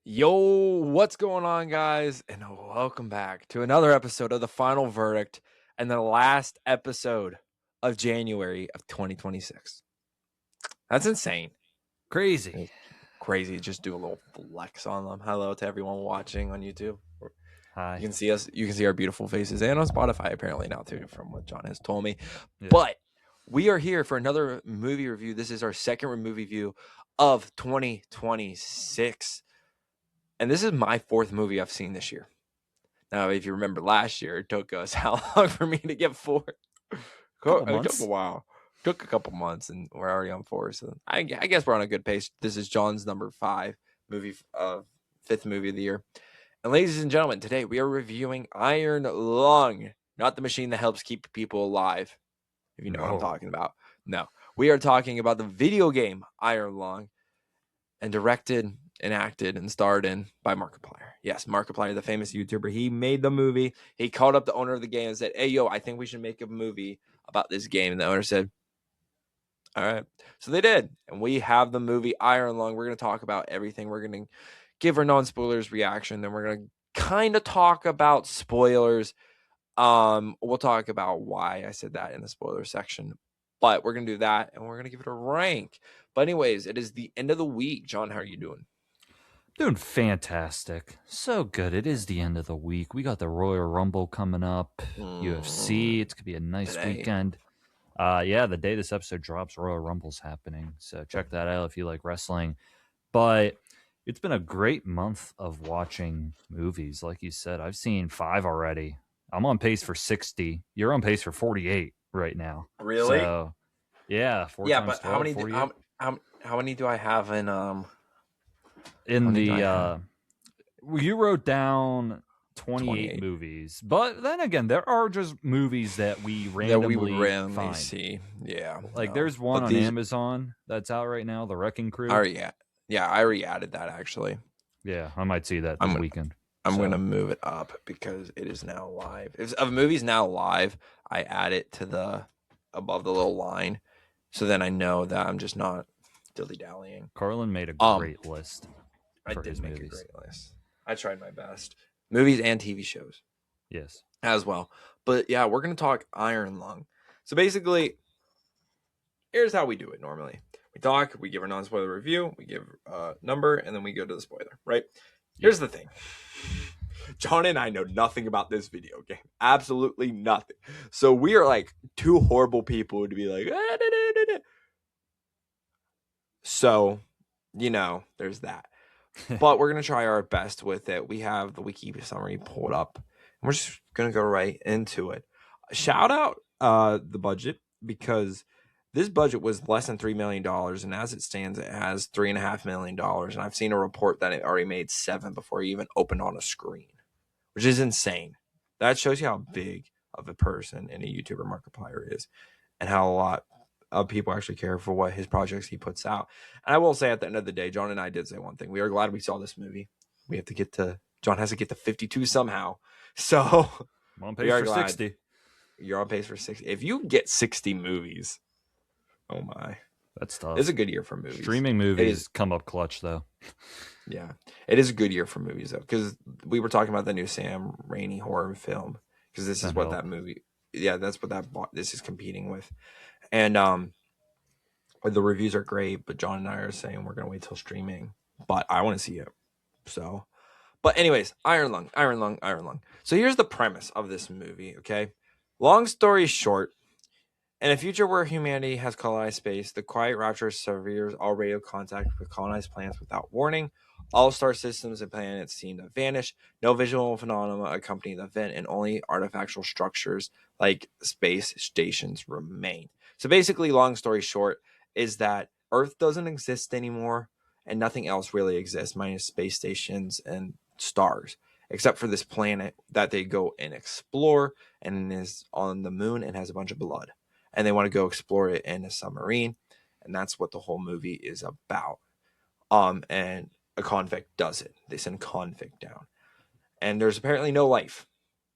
Yo, what's going on, guys? And welcome back to another episode of The Final Verdict and the last episode of January of 2026. That's insane. Crazy. It's crazy. Just do a little flex on them. Hello to everyone watching on YouTube. Hi. You can see us. You can see our beautiful faces and on Spotify apparently now too, from what John has told me. Yeah. But we are here for another movie review. This is our second movie review of 2026. And this is my fourth movie I've seen this year. Now, if you remember last year, it took us how long for me to get four? It took a while. Took a couple months, and we're already on four. So I guess we're on a good pace. This is John's number fifth movie of the year. And ladies and gentlemen, today we are reviewing Iron Lung, not the machine that helps keep people alive. If you know what I'm talking about. No, we are talking about the video game Iron Lung, and directed and acted and starred in by Markiplier. Yes, Markiplier, the famous YouTuber. He made the movie. He called up the owner of the game and said, "Hey, yo, I think we should make a movie about this game." And the owner said, "All right." So they did. And we have the movie Iron Lung. We're going to talk about everything. We're going to give our non-spoilers reaction. Then we're going to kind of talk about spoilers. We'll talk about why I said that in the spoiler section. But we're going to do that, and we're going to give it a rank. But anyways, it is the end of the week. John, how are you doing? Doing fantastic. So good. It is the end of the week. We got the Royal Rumble coming up. UFC. It's going to be a nice weekend. Yeah, the day this episode drops, Royal Rumble's happening. So check that out if you like wrestling. But it's been a great month of watching movies. Like you said, I've seen 5 already. I'm on pace for 60. You're on pace for 48 right now. Really? So, yeah. 4 yeah, times but 12, how many? How many do I have in you wrote down 28 movies, but then again, there are just movies that we randomly find. See. Yeah, like there's one on Amazon that's out right now, The Wrecking Crew. I already added that actually. Yeah, I might see that this weekend. I'm gonna move it up because it is now live. If a movie's now live, I add it to above the little line, so then I know that I'm just not dilly-dallying. Carlin made a great list. I did make a great list. I tried my best. Movies and TV shows. Yes. As well. But yeah, we're going to talk Iron Lung. So basically, here's how we do it normally. We talk, we give our non-spoiler review, we give a number, and then we go to the spoiler, right? Here's the thing. John and I know nothing about this video game. Absolutely nothing. So we are like two horrible people to be like, So, there's that. But we're going to try our best with it. We have the wiki summary pulled up. And we're just going to go right into it. Shout out the budget, because this budget was less than $3 million. And as it stands, it has $3.5 million. And I've seen a report that it already made $7 million before it even opened on a screen, which is insane. That shows you how big of a person and a YouTuber Markiplier is, and how a lot of people actually care for what his projects he puts out. And I will say, at the end of the day, John and I did say one thing. We are glad we saw this movie. We have to get to, John has to get to 52 somehow. So I'm on pace for 60. You're on pace for 60. If you get 60 movies, oh my. That's tough. It's a good year for movies. Streaming movies come up clutch, though. Yeah. It is a good year for movies, though, because we were talking about the new Sam Raimi horror film, because this is what that movie, that's what this is competing with. And the reviews are great, but John and I are saying we're going to wait till streaming. But I want to see it. So, but anyways, Iron Lung. So here's the premise of this movie, okay? Long story short, in a future where humanity has colonized space, the Quiet Rapture severs all radio contact with colonized planets without warning. All star systems and planets seem to vanish. No visual phenomena accompany the event, and only artifactual structures like space stations remain. So basically, long story short, is that Earth doesn't exist anymore, and nothing else really exists, minus space stations and stars, except for this planet that they go and explore, and is on the moon and has a bunch of blood. And they want to go explore it in a submarine, and that's what the whole movie is about. And a convict does it. They send a convict down, and there's apparently no life,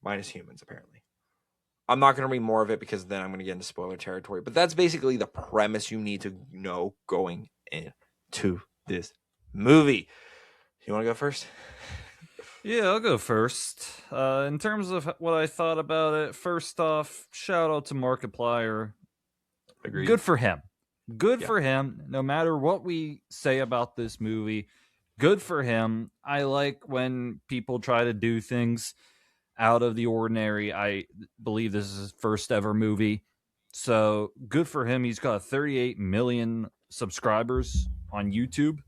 minus humans, apparently. I'm not going to read more of it because then I'm going to get into spoiler territory. But that's basically the premise you need to know going into this movie. You want to go first? Yeah, I'll go first. In terms of what I thought about it, first off, shout out to Markiplier. Agreed. Good for him. Good for him. No matter what we say about this movie, good for him. I like when people try to do things out of the ordinary. I believe this is his first ever movie. So good for him. He's got 38 million subscribers on YouTube.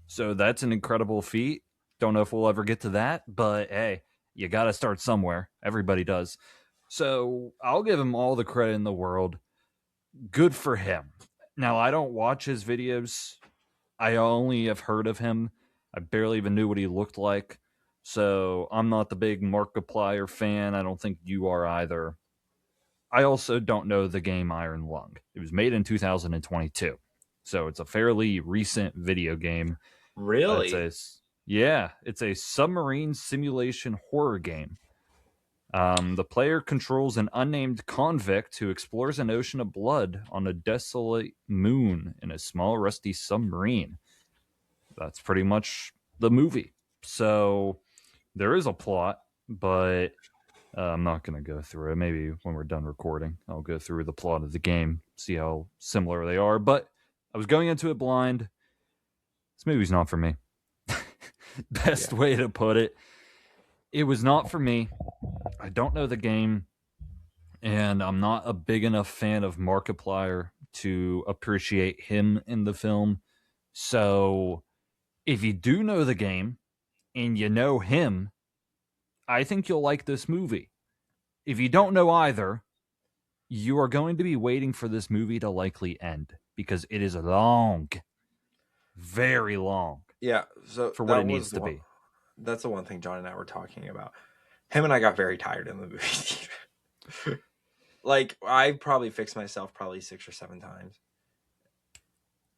So that's an incredible feat. Don't know if we'll ever get to that, but hey, you got to start somewhere. Everybody does. So I'll give him all the credit in the world. Good for him. Now, I don't watch his videos. I only have heard of him. I barely even knew what he looked like. So I'm not the big Markiplier fan. I don't think you are either. I also don't know the game Iron Lung. It was made in 2022. So it's a fairly recent video game. Really? It's a submarine simulation horror game. The player controls an unnamed convict who explores an ocean of blood on a desolate moon in a small rusty submarine. That's pretty much the movie. So there is a plot, but I'm not going to go through it. Maybe when we're done recording, I'll go through the plot of the game, see how similar they are. But I was going into it blind. This movie's not for me. Best way to put it. It was not for me. I don't know the game, and I'm not a big enough fan of Markiplier to appreciate him in the film. So if you do know the game and you know him, I think you'll like this movie. If you don't know either, you are going to be waiting for this movie to likely end because it is long, very long. Yeah, so for what it needs to be. That's the one thing John and I were talking about. Him and I got very tired in the movie theater. Like, I probably fixed myself probably 6 or 7 times.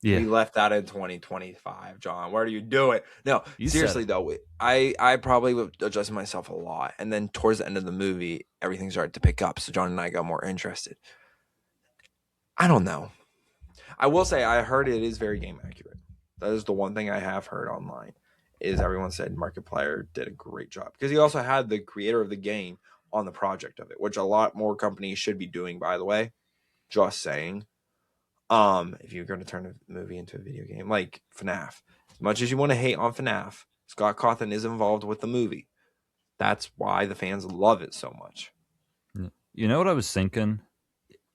Yeah. We left that in 2025, John. What are you doing? No, seriously though, I probably would adjust myself a lot, and then towards the end of the movie, everything started to pick up. So John and I got more interested. I don't know. I will say I heard it is very game accurate. That is the one thing I have heard online. Is everyone said Markiplier did a great job because he also had the creator of the game on the project of it, which a lot more companies should be doing, by the way. Just saying. If you're going to turn a movie into a video game, like FNAF, as much as you want to hate on FNAF, Scott Cawthon is involved with the movie. That's why the fans love it so much. You know what I was thinking?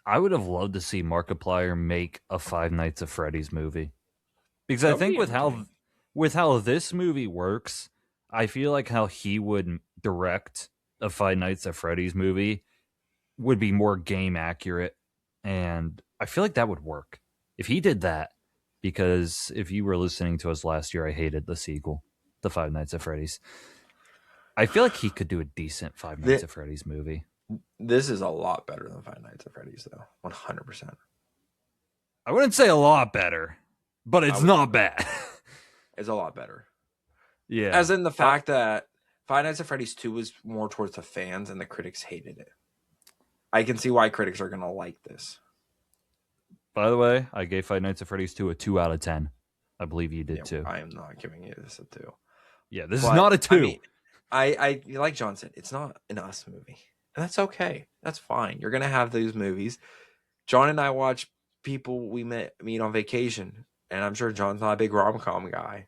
I would have loved to see Markiplier make a Five Nights at Freddy's movie. Because I think with how this movie works, I feel like how he would direct a Five Nights at Freddy's movie would be more game accurate. And I feel like that would work if he did that. Because if you were listening to us last year, I hated the sequel, the Five Nights at Freddy's. I feel like he could do a decent Five Nights at Freddy's movie. This is a lot better than Five Nights at Freddy's, though. 100%. I wouldn't say a lot better, but it's not bad. It's a lot better. Yeah. As in the fact that Five Nights at Freddy's 2 was more towards the fans and the critics hated it. I can see why critics are going to like this. By the way, I gave Five Nights at Freddy's 2 a 2 out of 10. I believe you did too. I am not giving you this a 2. Yeah, this is not a 2. I mean, like John said, it's not an us movie. And that's okay. That's fine. You're going to have these movies. John and I watch people we meet on vacation. And I'm sure John's not a big rom-com guy.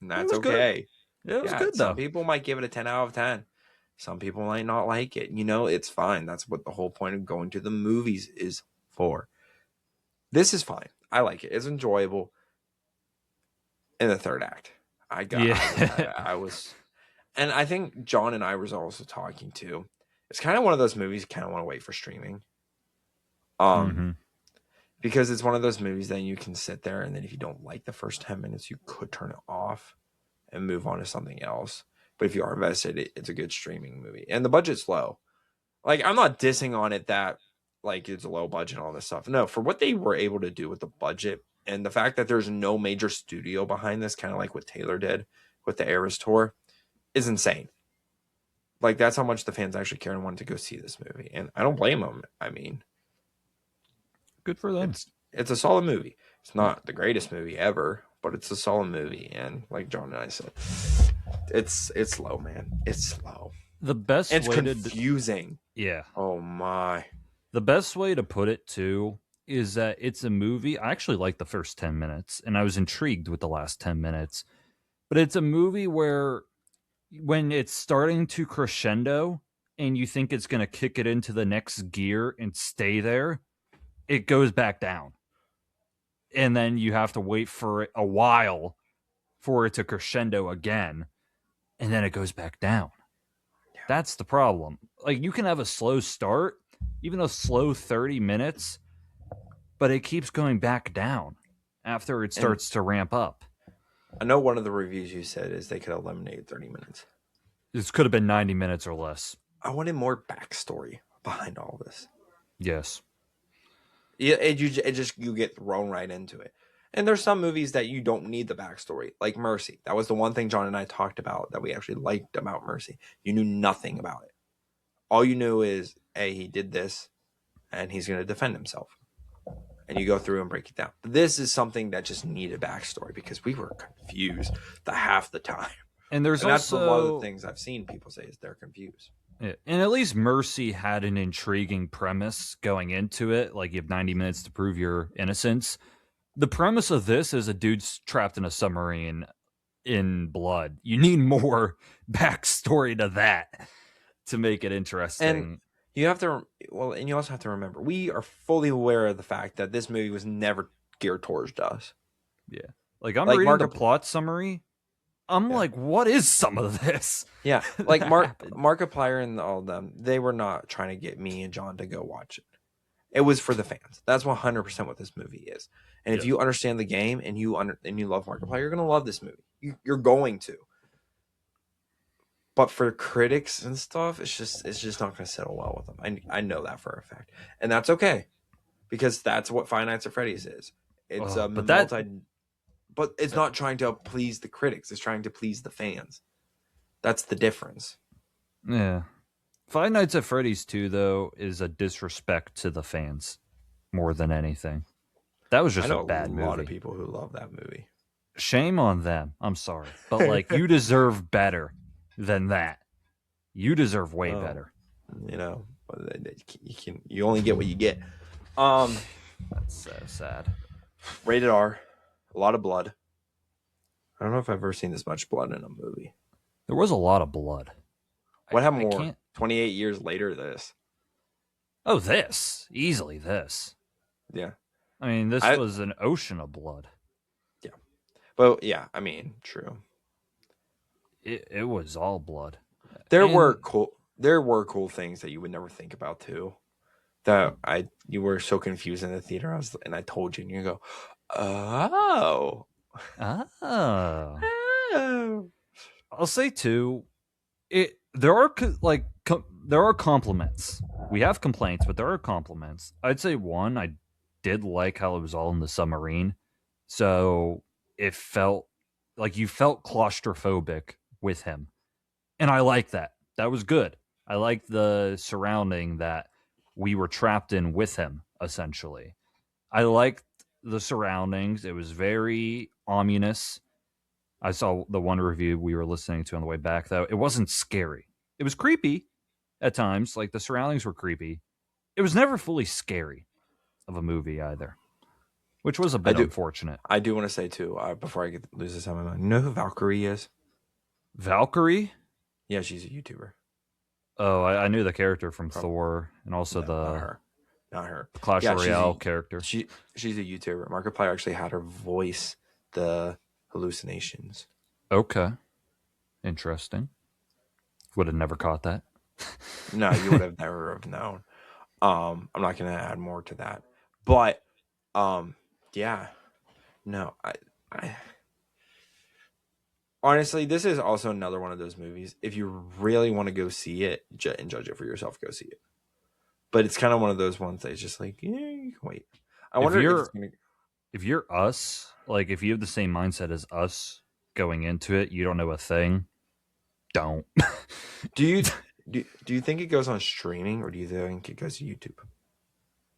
And that's okay. It was good, though. Some people might give it a 10 out of 10. Some people might not like it. You know, it's fine. That's what the whole point of going to the movies is for. This is fine. I like it. It's enjoyable. In the third act, I was, and I think John and I was also talking too. It's kind of one of those movies you kind of want to wait for streaming. Because it's one of those movies that you can sit there and then if you don't like the first 10 minutes, you could turn it off and move on to something else. But if you are invested, it's a good streaming movie. And the budget's low. Like, I'm not dissing on it that, like, it's a low budget and all this stuff. No, for what they were able to do with the budget and the fact that there's no major studio behind this, kind of like what Taylor did with the Eras Tour, is insane. Like, that's how much the fans actually care and wanted to go see this movie. And I don't blame them. I mean, good for them. It's a solid movie. It's not the greatest movie ever, but it's a solid movie. And like John and I said, it's slow, man. It's slow. The best it's way confusing. Yeah. Oh my. The best way to put it too is that it's a movie. I actually like the first 10 minutes, and I was intrigued with the last 10 minutes. But it's a movie where when it's starting to crescendo and you think it's going to kick it into the next gear and stay there, it goes back down. And then you have to wait for a while for it to crescendo again, and then it goes back down. Yeah. That's the problem. Like, you can have a slow start, even a slow 30 minutes, but it keeps going back down after it starts to ramp up. I know one of the reviews you said is they could eliminate 30 minutes. This could have been 90 minutes or less. I wanted more backstory behind all this. Yes. Yeah, you get thrown right into it. And there's some movies that you don't need the backstory, like Mercy. That was the one thing John and I talked about that we actually liked about Mercy. You knew nothing about it. All you knew is, hey, he did this, and he's going to defend himself. And you go through and break it down. But this is something that just needed backstory because we were confused half the time. And that's one of the things I've seen people say is they're confused. Yeah. And at least Mercy had an intriguing premise going into it. Like, you have 90 minutes to prove your innocence. The premise of this is a dude's trapped in a submarine in blood. You need more backstory to that to make it interesting. And you have to, and you also have to remember, we are fully aware of the fact that this movie was never geared towards us. Yeah. Like, I'm reading the plot summary. I'm like, what is some of this? Yeah. Like Markiplier and all of them, they were not trying to get me and John to go watch it. It was for the fans. That's 100% what this movie is. And if you understand the game and you love Markiplier, you're going to love this movie. You're going to. But for critics and stuff, it's just not going to settle well with them. I know that for a fact. And that's okay. Because that's what Five Nights at Freddy's is. It's but it's not trying to please the critics. It's trying to please the fans. That's the difference. Yeah. Five Nights at Freddy's 2, though, is a disrespect to the fans more than anything. That was just a bad movie. A lot of people who love that movie. Shame on them. I'm sorry. But, like, you deserve better than that. You deserve way better. You know, you only get what you get. That's so sad. Rated R. A lot of blood. I don't know if I've ever seen this much blood in a movie. There was a lot of blood. What happened more? 28 years later, this. Oh, this. Easily this. Yeah. I mean, this was an ocean of blood. Yeah. But, yeah, I mean, true. It was all blood. There were cool things that you would never think about, too. That you were so confused in the theater, and I told you, and you go, oh. I'll say too, there are compliments. We have complaints, but there are compliments. I'd say one, I did like how it was all in the submarine, so it felt like you felt claustrophobic with him, and I like that. That was good. I liked the surrounding that we were trapped in with him, essentially. I liked the surroundings. It was very ominous. I saw the one review we were listening to on the way back, though. It wasn't scary. It was creepy at times. Like, the surroundings were creepy. It was never fully scary of a movie either, which was a bit unfortunate. I do want to say, too, before I lose this on my mind, you know who Valkyrie is? Valkyrie? Yeah, she's a YouTuber. Oh, I knew the character from Thor, and also not her Clash Royale character. She's a YouTuber. Markiplier actually had her voice the hallucinations. Okay, interesting. Would have never caught that. No, you would have never have known. I'm not going to add more to that, but yeah, no, I honestly, this is also another one of those movies. If you really want to go see it and judge it for yourself, go see it. But it's kind of one of those ones that's just like, yeah, you can wait. I wonder if you're us, like if you have the same mindset as us going into it, you don't know a thing. Don't. Do you think it goes on streaming, or do you think it goes to YouTube?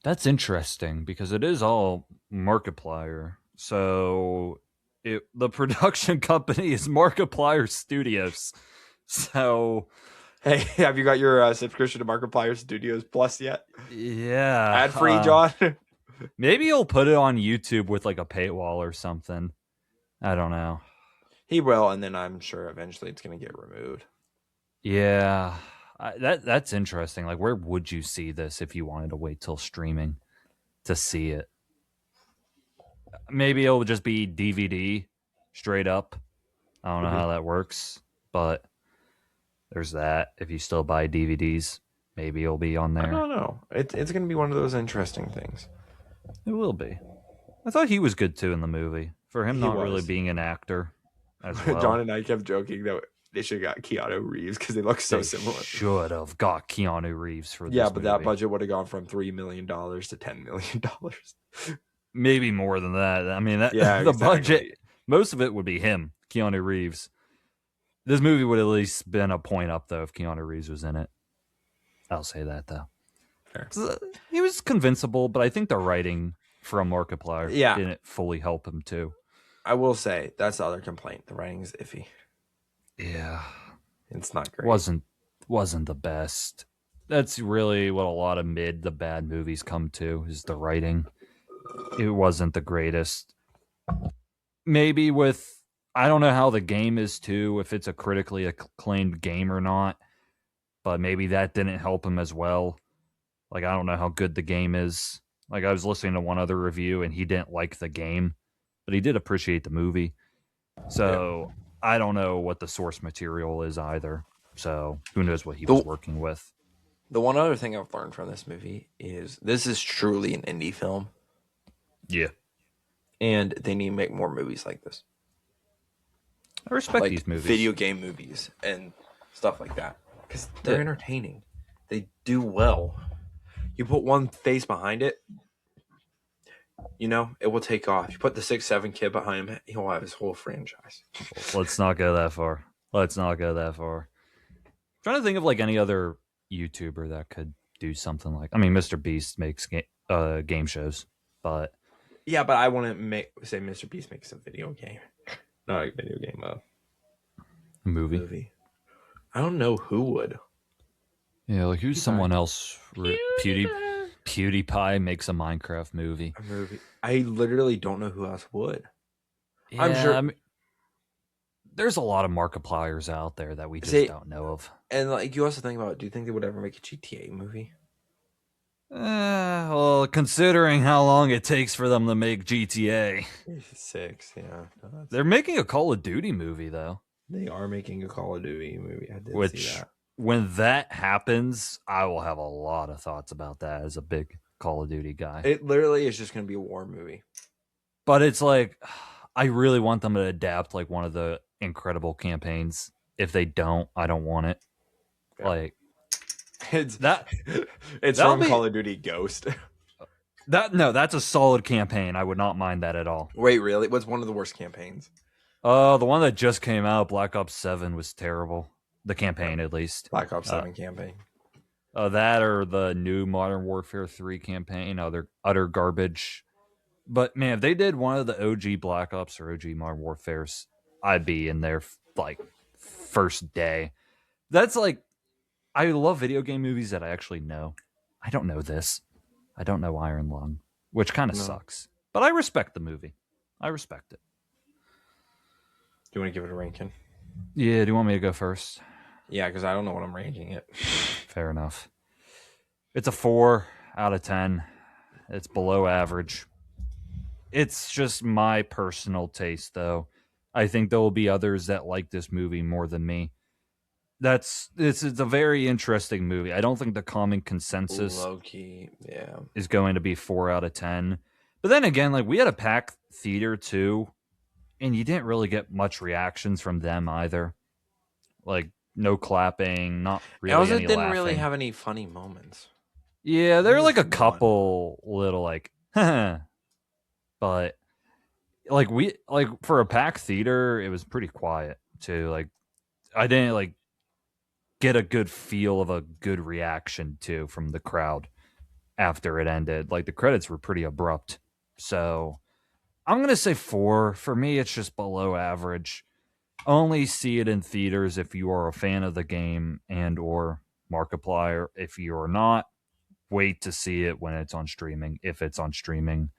That's interesting because it is all Markiplier. So The production company is Markiplier Studios. So, hey, have you got your subscription to Markiplier Studios Plus yet? Yeah, ad free, John. Maybe he'll put it on YouTube with like a paywall or something. I don't know. He will, and then I'm sure eventually it's going to get removed. Yeah, that's interesting. Like, where would you see this if you wanted to wait till streaming to see it? Maybe it'll just be DVD straight up. I don't know how that works, but there's that. If you still buy DVDs, maybe it'll be on there. I don't know. It's going to be one of those interesting things. It will be. I thought he was good too in the movie. For him not really being an actor as well. John and I kept joking that they should have got Keanu Reeves because they look so similar. Should have got Keanu Reeves for this but movie. That budget would have gone from $3 million to $10 million. Maybe more than that. I mean, the budget, most of it would be him, Keanu Reeves. This movie would at least been a point up, though, if Keanu Reeves was in it. I'll say that, though. Fair. He was convincible, but I think the writing from Markiplier didn't fully help him, too. I will say, that's the other complaint. The writing is iffy. Yeah. It's not great. Wasn't the best. That's really what a lot of mid to bad movies come to, is the writing. It wasn't the greatest. Maybe with, I don't know how the game is too, if it's a critically acclaimed game or not, but maybe that didn't help him as well. Like, I don't know how good the game is. Like, I was listening to one other review and he didn't like the game, but he did appreciate the movie. So I don't know what the source material is either. So who knows what he was working with. The one other thing I've learned from this movie is this is truly an indie film. Yeah. And they need to make more movies like this. I respect these movies. Video game movies and stuff like that. Because they're entertaining. They do well. You put one face behind it, it will take off. You put the 6'7" kid behind him, he'll have his whole franchise. Let's not go that far. I'm trying to think of like any other YouTuber that could do something like. I mean, Mr. Beast makes game shows, but yeah, but I want to say Mr. Beast makes a video game, not a video game, a movie. I don't know who would. Yeah, like who's someone else? PewDiePie makes a Minecraft movie. I literally don't know who else would. Yeah, I'm sure. There's a lot of Markipliers out there that we just don't know of. And like, you also think about, do you think they would ever make a GTA movie? Well, considering how long it takes for them to make GTA. 6, yeah. No, they're making a Call of Duty movie, though. They are making a Call of Duty movie. I did see that. When that happens, I will have a lot of thoughts about that as a big Call of Duty guy. It literally is just going to be a war movie. But it's like, I really want them to adapt like one of the Incredible campaigns. If they don't, I don't want it. Yeah. Like, it's from Call of Duty Ghost. That's a solid campaign. I would not mind that at all. Wait, really? What's one of the worst campaigns? The one that just came out, Black Ops 7, was terrible. The campaign, at least. Black Ops 7 campaign. That or the new Modern Warfare 3 campaign, utter garbage. But man, if they did one of the OG Black Ops or OG Modern Warfares, I'd be in there like first day. That's like, I love video game movies that I actually know. I don't know this. I don't know Iron Lung, which kind of sucks. But I respect the movie. I respect it. Do you want to give it a ranking? Yeah, do you want me to go first? Yeah, because I don't know what I'm ranking it. Fair enough. It's a 4 out of 10. It's below average. It's just my personal taste, though. I think there will be others that like this movie more than me. It's a very interesting movie. I don't think the common consensus is going to be 4 out of 10. But then again, like, we had a packed theater too, and you didn't really get much reactions from them either. Like, no clapping, not really any laughing. It didn't really have any funny moments. Yeah, there were like a couple little like, but like for a packed theater, it was pretty quiet too. Like, I didn't like get a good feel of a good reaction too from the crowd after it ended. Like, the credits were pretty abrupt, so I'm gonna say 4. For me, it's just below average. Only see it in theaters if you are a fan of the game and or Markiplier. If you're not, wait to see it when it's on streaming. If it's on streaming,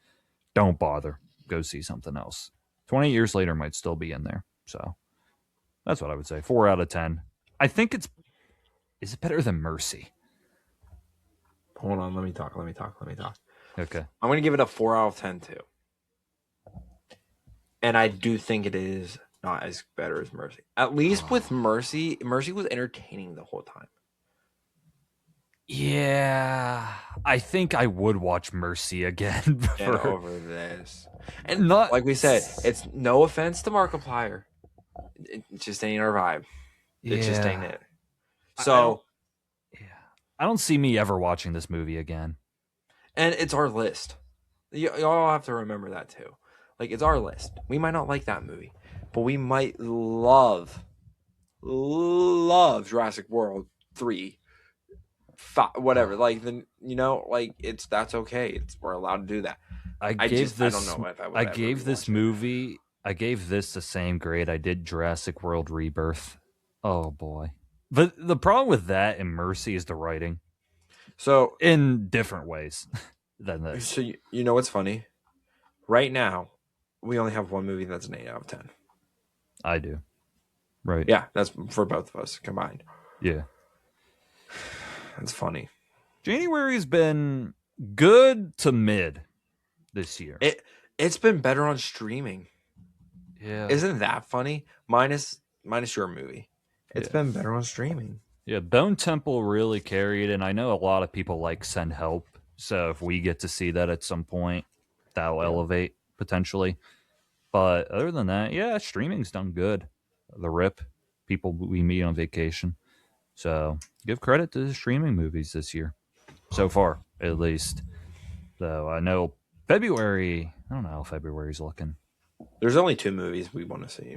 don't bother. Go see something else. 20 years later might still be in there. So that's what I would say. 4 out of 10. I think it's. Is it better than Mercy? Hold on, let me talk. Okay. I'm going to give it a 4 out of 10 too. And I do think it is not as better as Mercy. At least with Mercy was entertaining the whole time. Yeah, I think I would watch Mercy again over this. And not like we said, it's no offense to Markiplier. It just ain't our vibe. It just ain't it. So I don't see me ever watching this movie again. And it's our list. Y'all have to remember that too. Like, it's our list. We might not like that movie, but we might love Jurassic World 3, 5, whatever. Like, that's okay. We're allowed to do that. I gave this movie the same grade I did Jurassic World Rebirth. Oh boy. But the problem with that and Mercy is the writing. So in different ways than this. So you know what's funny? Right now, we only have one movie that's an 8 out of 10. I do. Right. Yeah, that's for both of us combined. Yeah. That's funny. January's been good to mid this year. It's been better on streaming. Yeah. Isn't that funny? Minus your movie. It's been better on streaming. Yeah, Bone Temple really carried, and I know a lot of people like Send Help. So if we get to see that at some point, that'll elevate potentially. But other than that, yeah, streaming's done good. The Rip, people we meet on vacation. So give credit to the streaming movies this year. So far, at least. Though I know February, I don't know how February's looking. There's only 2 movies we want to see.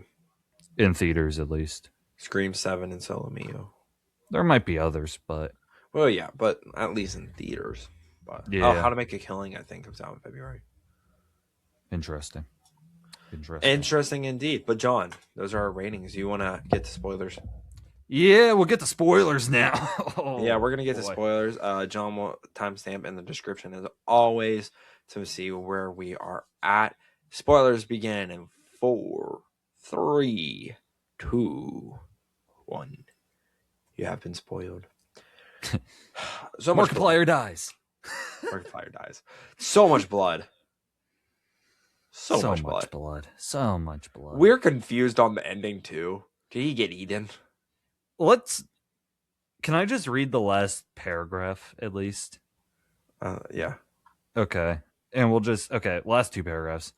In theaters, at least. Scream 7 and Solo Mio. There might be others, but... Well, yeah, but at least in theaters. But, How to Make a Killing, I think, comes out in February. Interesting indeed. But, John, those are our ratings. You want to get to spoilers? Yeah, we'll get to spoilers now. Yeah, we're going to get to spoilers. John will timestamp in the description, as always, to see where we are at. Spoilers begin in 4, 3, 2, 1. You have been spoiled. So Markiplier dies. Markiplier dies. So much blood. So much blood. So much blood. We're confused on the ending too. Did he get eaten? Can I just read the last paragraph at least? Yeah. Okay. And last 2 paragraphs.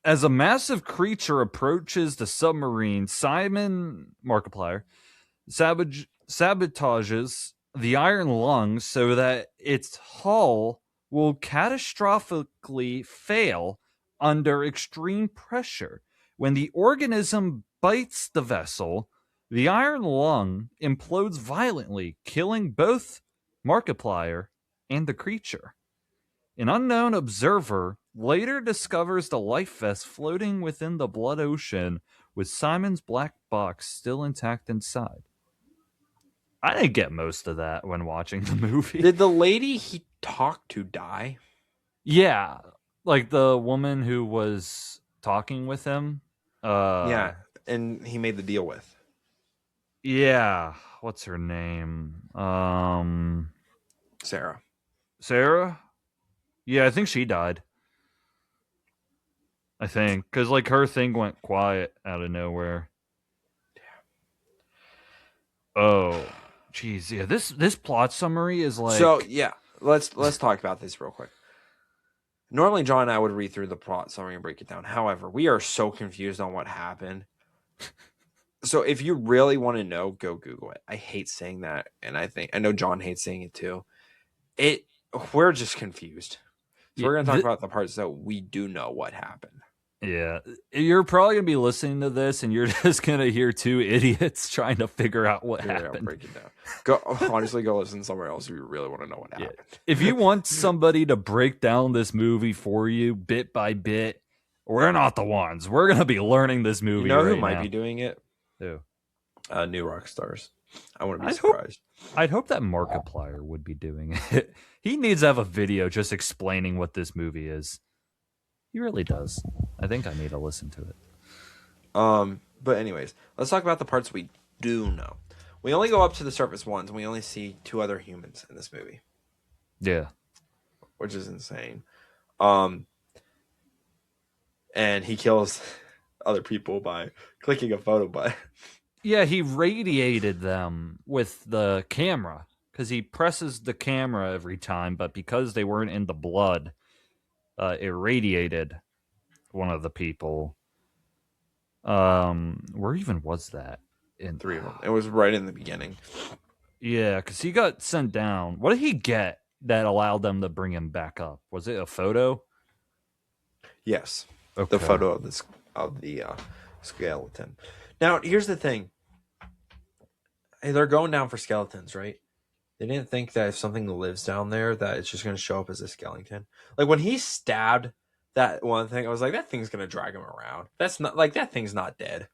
As a massive creature approaches the submarine, Simon Markiplier sabotages the iron lung so that its hull will catastrophically fail under extreme pressure. When the organism bites the vessel, the iron lung implodes violently, killing both Markiplier and the creature. An unknown observer later discovers the life vest floating within the blood ocean with Simon's black box still intact inside. I didn't get most of that when watching the movie. Did the lady he talked to die? Yeah, like the woman who was talking with him. Yeah, and he made the deal with. Yeah, what's her name? Sarah. Yeah, I think she died. I think because her thing went quiet out of nowhere. Yeah. Oh, geez, yeah. This plot summary is like. So yeah, let's talk about this real quick. Normally, John and I would read through the plot summary and break it down. However, we are so confused on what happened. So if you really want to know, go Google it. I hate saying that, and I know John hates saying it too. We're just confused. So we're going to talk about the parts that we do know what happened. Yeah, you're probably gonna be listening to this, and you're just gonna hear two idiots trying to figure out what happened. Break it down. Go honestly, go listen somewhere else if you really want to know what happened. If you want somebody to break down this movie for you bit by bit, we're not the ones. We're gonna be learning this movie. You know who might be doing it? Who? New Rockstars. I wouldn't be surprised. I'd hope that Markiplier would be doing it. He needs to have a video just explaining what this movie is. He really does. I think I need to listen to it. But anyways, let's talk about the parts we do know. We only go up to the surface once, and we only see 2 other humans in this movie. Yeah. Which is insane. And he kills other people by clicking a photo button. Yeah, he radiated them with the camera because he presses the camera every time, but because they weren't in the blood, it radiated one of the people. Where even was that? In 3 of them. It was right in the beginning. Yeah, because he got sent down. What did he get that allowed them to bring him back up? Was it a photo? Yes. Okay. The photo of the skeleton. Now, here's the thing. Hey, they're going down for skeletons, right? They didn't think that if something lives down there, that it's just going to show up as a skeleton. Like, when he stabbed that one thing, I was like, that thing's going to drag him around. That's not, like, that thing's not dead.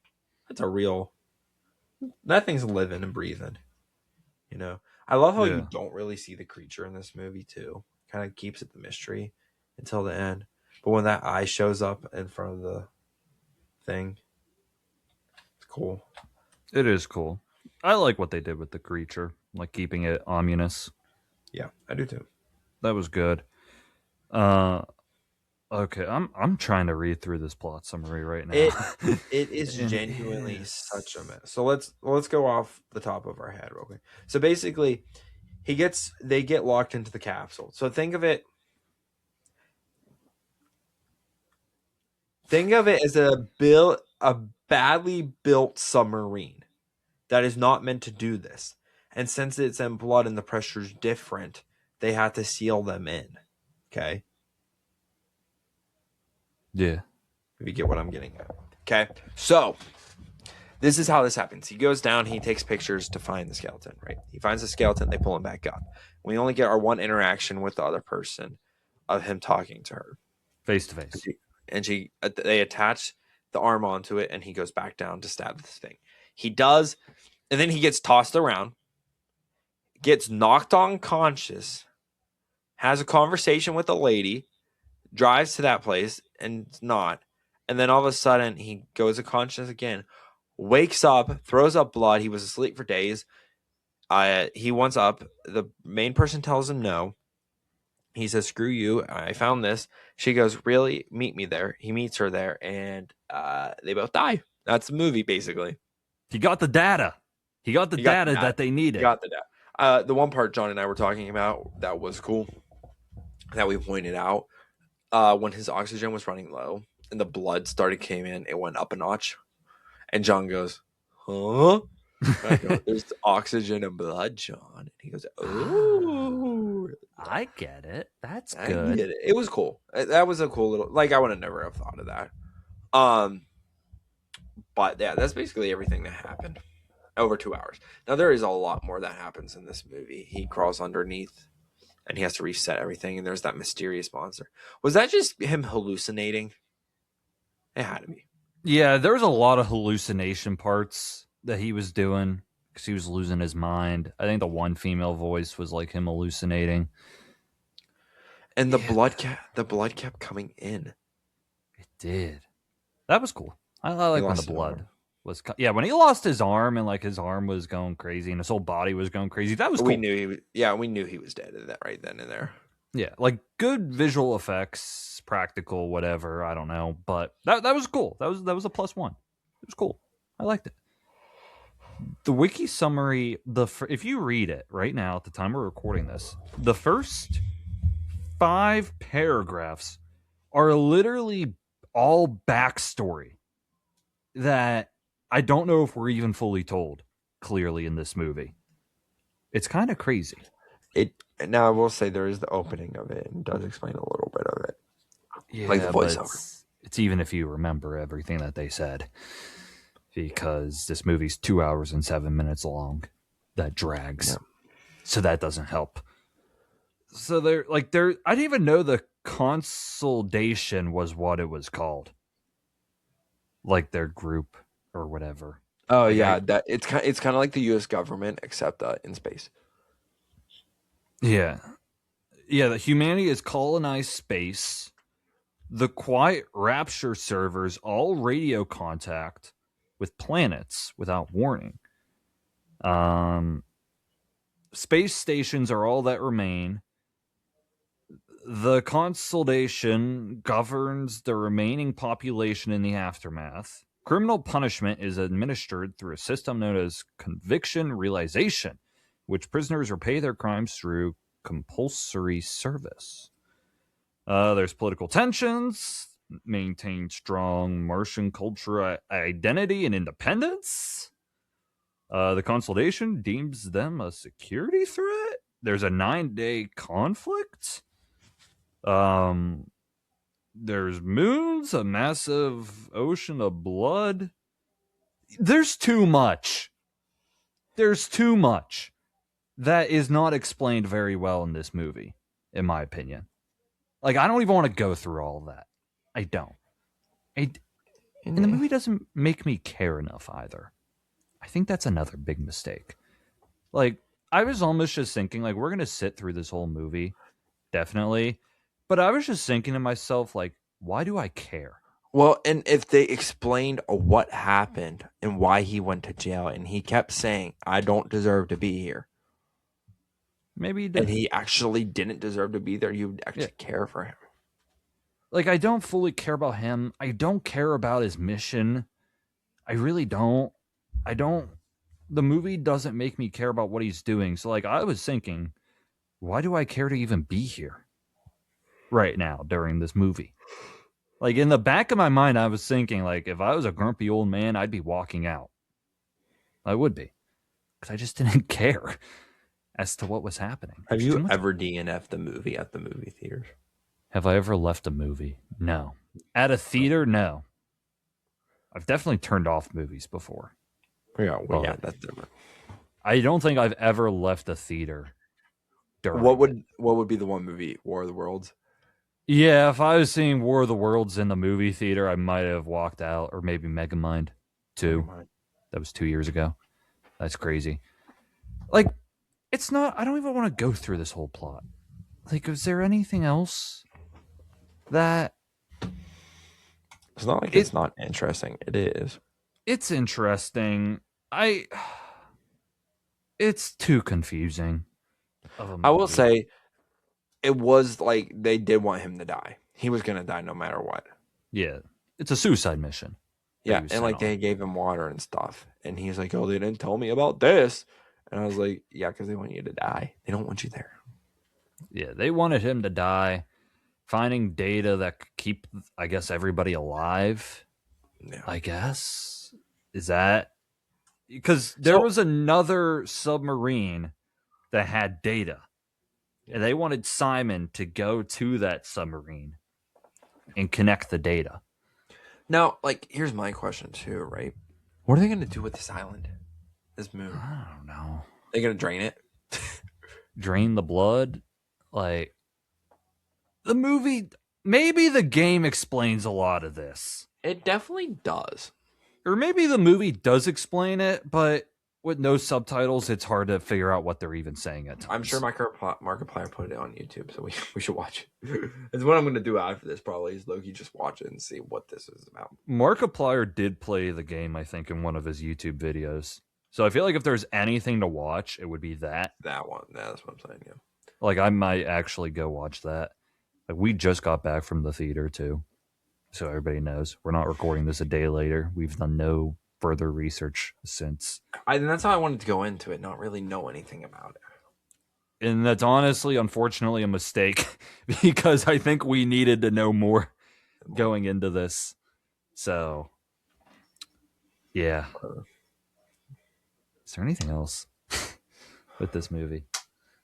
That's a real... That thing's living and breathing. You know? I love how you don't really see the creature in this movie, too. Kind of keeps it the mystery until the end. But when that eye shows up in front of the thing, it's cool. It is cool. I like what they did with the creature, like keeping it ominous. Yeah, I do too. That was good. Okay, I'm trying to read through this plot summary right now. It is genuinely such a mess. So let's go off the top of our head real quick. So basically, they get locked into the capsule. So think of it as a badly built submarine that is not meant to do this. And since it's in blood and the pressure's different, they have to seal them in. Okay? Yeah. If you get what I'm getting at. Okay? So, this is how this happens. He goes down, he takes pictures to find the skeleton, right? He finds the skeleton, they pull him back up. We only get our one interaction with the other person of him talking to her. Face to face. And they attach the arm onto it, and he goes back down to stab this thing. He does, and then he gets tossed around, gets knocked unconscious, has a conversation with a lady, drives to that place, and it's not. And then all of a sudden, he goes unconscious again, wakes up, throws up blood. He was asleep for days. He wants up. The main person tells him no. He says, screw you. I found this. She goes, really? Meet me there. He meets her there, and they both die. That's the movie, basically. He got the data. He got the data that they needed. He got the data. The one part John and I were talking about that was cool, that we pointed out, when his oxygen was running low and the blood came in, it went up a notch. And John goes, huh? I go, there's oxygen and blood, John. And he goes, oh. I get it. That's good. Get it. It was cool. That was a cool little, like, I would have never have thought of that. But yeah, that's basically everything that happened. Over 2 hours. Now, there is a lot more that happens in this movie. He crawls underneath and he has to reset everything. And there's that mysterious monster. Was that just him hallucinating? It had to be. Yeah, there was a lot of hallucination parts that he was doing because he was losing his mind. I think the one female voice was like him hallucinating. And the blood kept coming in. It did. That was cool. I like when the blood was. When he lost his arm and like his arm was going crazy and his whole body was going crazy. That was cool. We knew he was dead at that right then and there. Yeah, like good visual effects, practical, whatever. I don't know, but that was cool. That was a +1. It was cool. I liked it. The wiki summary, if you read it right now at the time we're recording this, the first 5 paragraphs are literally all backstory that I don't know if we're even fully told clearly in this movie. It's kind of crazy. Now I will say there is the opening of it and does explain a little bit of it. Yeah, like the voiceover. It's even if you remember everything that they said, because this movie's 2 hours and 7 minutes long. That drags. Yeah. So that doesn't help. So I didn't even know the consolidation was what it was called. Like their group or whatever. Oh, like yeah, that it's kind of like the U.S. government, except in space. Yeah. Yeah, the humanity has colonized space. The Quiet Rapture servers all radio contact with planets without warning. Space stations are all that remain. The consolidation governs the remaining population in the aftermath. Criminal punishment is administered through a system known as conviction realization, which prisoners repay their crimes through compulsory service. There's political tensions, maintain strong Martian cultural identity and independence. The consolidation deems them a security threat. There's a 9-day conflict. There's moons, a massive ocean of blood. There's too much. There's too much that is not explained very well in this movie, in my opinion. Like, I don't even want to go through all of that. I don't. And the movie doesn't make me care enough either. I think that's another big mistake. Like, I was almost just thinking, like, we're going to sit through this whole movie. Definitely. But I was just thinking to myself, like, why do I care? Well, and if they explained what happened and why he went to jail, and he kept saying, I don't deserve to be here. Maybe he did. And he actually didn't deserve to be there, you'd actually care for him. Like, I don't fully care about him. I don't care about his mission. I really don't. The movie doesn't make me care about what he's doing. So, like, I was thinking, why do I care to even be here right now during this movie? Like, in the back of my mind, I was thinking, like, if I was a grumpy old man, I'd be walking out. I would be. Because I just didn't care as to what was happening. Have you ever DNF'd the movie at the movie theaters? Have I ever left a movie? No. At a theater? No. I've definitely turned off movies before. Yeah, well, yeah, that's different. I don't think I've ever left a theater. What would be the one movie? War of the Worlds? Yeah, if I was seeing War of the Worlds in the movie theater, I might have walked out, or maybe Megamind 2. That was 2 years ago. That's crazy. Like, it's not, I don't even want to go through this whole plot. Like, is there anything else that... It's not like it's not interesting. It is. It's interesting. It's too confusing. I will say, it was like they did want him to die. He was going to die no matter what. Yeah. It's a suicide mission. Yeah. And like they gave him water and stuff. And he's like, oh, they didn't tell me about this. And I was like, yeah, because they want you to die. They don't want you there. Yeah. They wanted him to die. Finding data that could keep, I guess, everybody alive. Yeah. I guess. Is that? Because there was another submarine that had data. And they wanted Simon to go to that submarine and connect the data. Now, like, here's my question too, right? What are they going to do with this island? This moon? I don't know. They're going to drain it? Drain the blood? Like, the movie, maybe the game explains a lot of this. It definitely does. Or maybe the movie does explain it, but with no subtitles, it's hard to figure out what they're even saying at times. I'm sure Markiplier put it on YouTube, so we should watch it. It's what I'm going to do after this, probably, is Loki just watch it and see what this is about. Markiplier did play the game, I think, in one of his YouTube videos. So I feel like if there's anything to watch, it would be that. That one. That's what I'm saying, yeah. Like, I might actually go watch that. Like, we just got back from the theater, too. So everybody knows. We're not recording this a day later. We've done no further research since. And that's how I wanted to go into it, not really know anything about it. And that's honestly, unfortunately, a mistake because I think we needed to know more going into this. So, yeah. Is there anything else with this movie?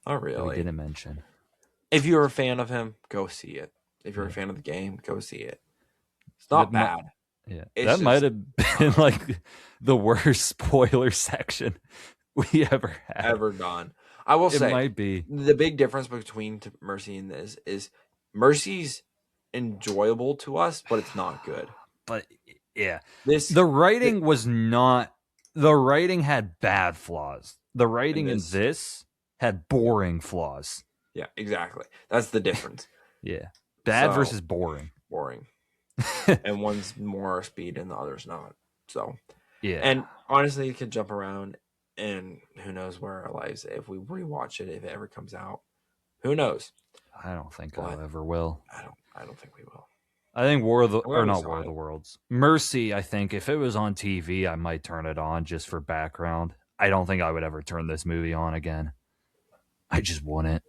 Not really. We didn't mention. If you're a fan of him, go see it. If you're a fan of the game, go see it. It's not bad. Yeah, It's that just, might have been like the worst spoiler section we ever had. Ever done. I will say, it might be the big difference between Mercy and this is Mercy's enjoyable to us, but it's not good. But yeah, The writing was not. The writing had bad flaws. The writing in this had boring flaws. Yeah, exactly. That's the difference. Yeah, bad versus boring. Boring. And one's more speed and the other's not. So yeah, and honestly, it could jump around, and who knows where our lives if we rewatch it, if it ever comes out. Who knows? I don't think I ever will. I don't think we will. I think War of the Worlds. Mercy, I think if it was on TV, I might turn it on just for background. I don't think I would ever turn this movie on again. I just wouldn't.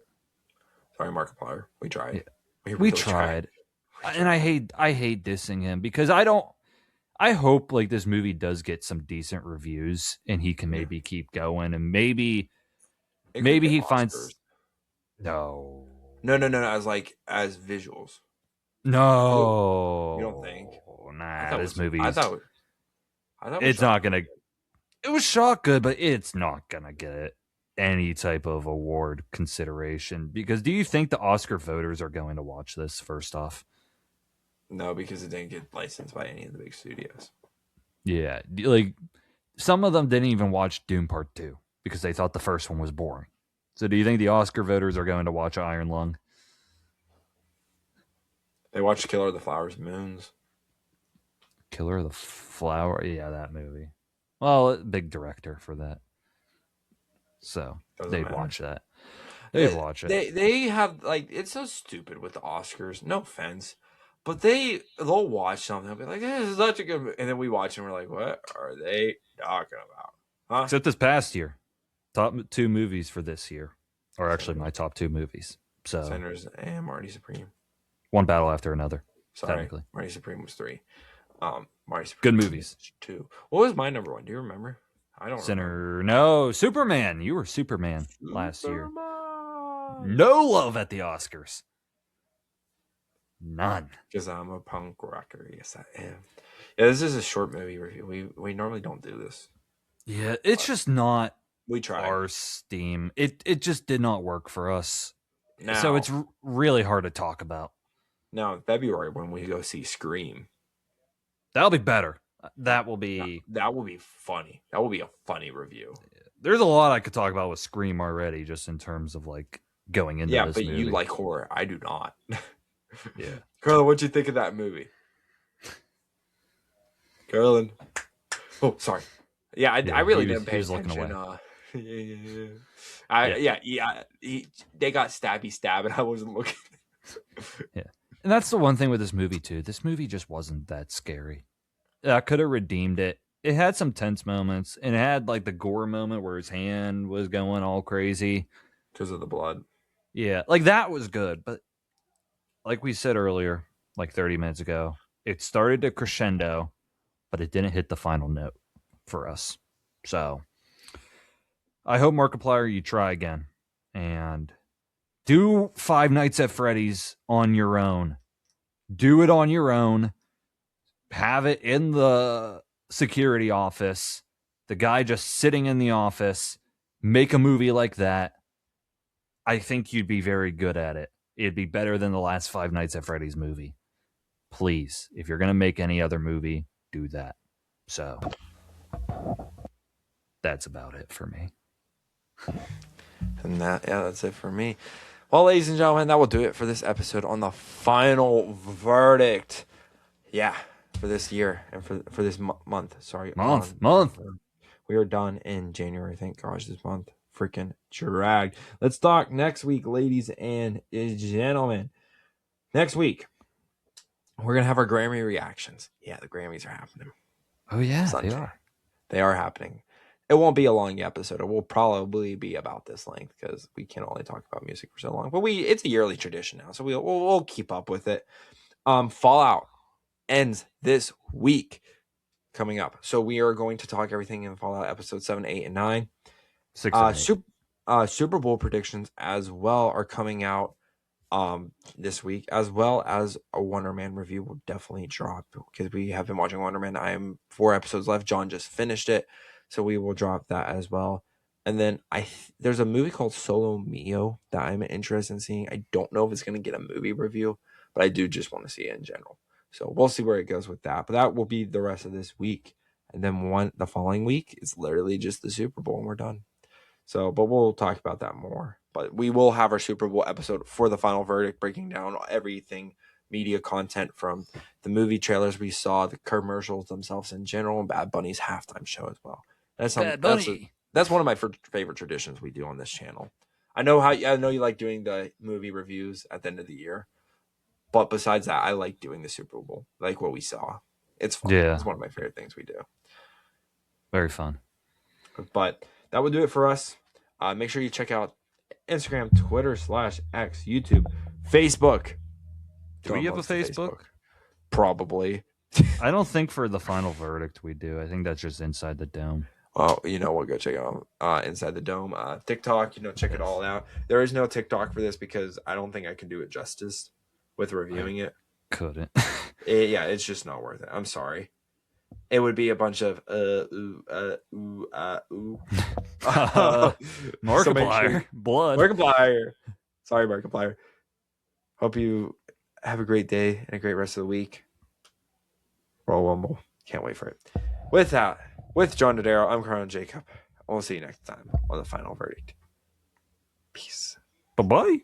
Sorry, Markiplier. We tried. Yeah. We tried. And I hate dissing him because I hope like this movie does get some decent reviews and he can maybe keep going and maybe he finds No. As visuals. No. You don't think? Nah, this movie. I thought it's not gonna. It was shot good, but it's not gonna get any type of award consideration. Because do you think the Oscar voters are going to watch this? First off, no, because it didn't get licensed by any of the big studios. Yeah, like some of them didn't even watch Dune Part 2 because they thought the first one was boring. So, do you think the Oscar voters are going to watch Iron Lung? They watched Killer of the Flowers Moons. Killer of the Flower? Yeah, that movie. Well, big director for that. So, they'd watch that. They'd watch it. They have, like, it's so stupid with the Oscars. No offense. But they'll watch something. They'll be like, this is such a good movie. And then we watch and we're like, what are they talking about? Huh? Except this past year. Top 2 movies for this year. Or actually my top 2 movies. So Sinners and Marty Supreme. One battle after another. Sorry. Technically. Marty Supreme was 3. Marty Supreme good movies. 2. What was my number 1? Do you remember? I don't remember. No, Superman. You were Superman last year. No love at the Oscars. None. Because I'm a punk rocker. Yes, I am. Yeah, this is a short movie review. We normally don't do this. Yeah, it's just not we tried. Our steam. It just did not work for us. Now, so it's really hard to talk about. Now, in February, when we go see Scream. That'll be better. That will be... That will be funny. That will be a funny review. There's a lot I could talk about with Scream already, just in terms of, like, going into this movie. Yeah, but you like horror. I do not. Yeah. Carla, what'd you think of that movie? Carolyn. Oh, sorry. Yeah, I really didn't pay attention. He was looking away. They got stab, and I wasn't looking. Yeah. And that's the one thing with this movie, too. This movie just wasn't that scary. I could have redeemed it. It had some tense moments, and it had, like, the gore moment where his hand was going all crazy. Because of the blood. Yeah, like, that was good, but like we said earlier, like 30 minutes ago, it started to crescendo, but it didn't hit the final note for us. So I hope, Markiplier, you try again and do Five Nights at Freddy's on your own. Do it on your own. Have it in the security office. The guy just sitting in the office. Make a movie like that. I think you'd be very good at it. It'd be better than the last Five Nights at Freddy's movie. Please, if you're going to make any other movie, do that. So, that's about it for me. And that's it for me. Well, ladies and gentlemen, that will do it for this episode on the final verdict. Yeah, for this year and for this month. Sorry. Month. We are done in January. Thank gosh, this month freaking dragged. Let's talk next week, ladies and gentlemen. Next week, we're going to have our Grammy reactions. Yeah, the Grammys are happening. Oh, yeah, Sunday. They are happening. It won't be a long episode. It will probably be about this length because we can only talk about music for so long. But it's a yearly tradition now, so we'll keep up with it. Fallout ends this week coming up. So we are going to talk everything in Fallout episode 7, 8, and 9. 6 and 8. Super Bowl predictions as well are coming out this week, as well as a Wonder Man review will definitely drop because we have been watching Wonder Man. I am 4 episodes left. John just finished it, so we will drop that as well. And then there's a movie called Solo Mio that I'm interested in seeing. I don't know if it's going to get a movie review, but I do just want to see it in general. So we'll see where it goes with that. But that will be the rest of this week. And then the following week, it's literally just the Super Bowl and we're done. So, but we'll talk about that more. But we will have our Super Bowl episode for the final verdict, breaking down everything media content from the movie trailers we saw, the commercials themselves in general, and Bad Bunny's halftime show as well. Bad Bunny. That's one of my favorite traditions we do on this channel. I know you like doing the movie reviews at the end of the year, but besides that, I like doing the Super Bowl, like what we saw. It's fun. Yeah. It's one of my favorite things we do. Very fun. But that will do it for us. Make sure you check out Instagram, Twitter /X, YouTube, Facebook. Do we have a Facebook? Probably. I don't think for the final verdict we do. I think that's just Inside the Dome. Oh, we'll go check out Inside the Dome. TikTok, check it all out. There is no TikTok for this because I don't think I can do it justice with reviewing it. Couldn't. It's just not worth it. I'm sorry. It would be a bunch of Markiplier. Blood. Markiplier. Sorry, Markiplier. Hope you have a great day and a great rest of the week. Royal Rumble. Can't wait for it. With that, with John Dodaro, I'm Carl Jacob. We'll see you next time on the final verdict. Peace. Bye-bye.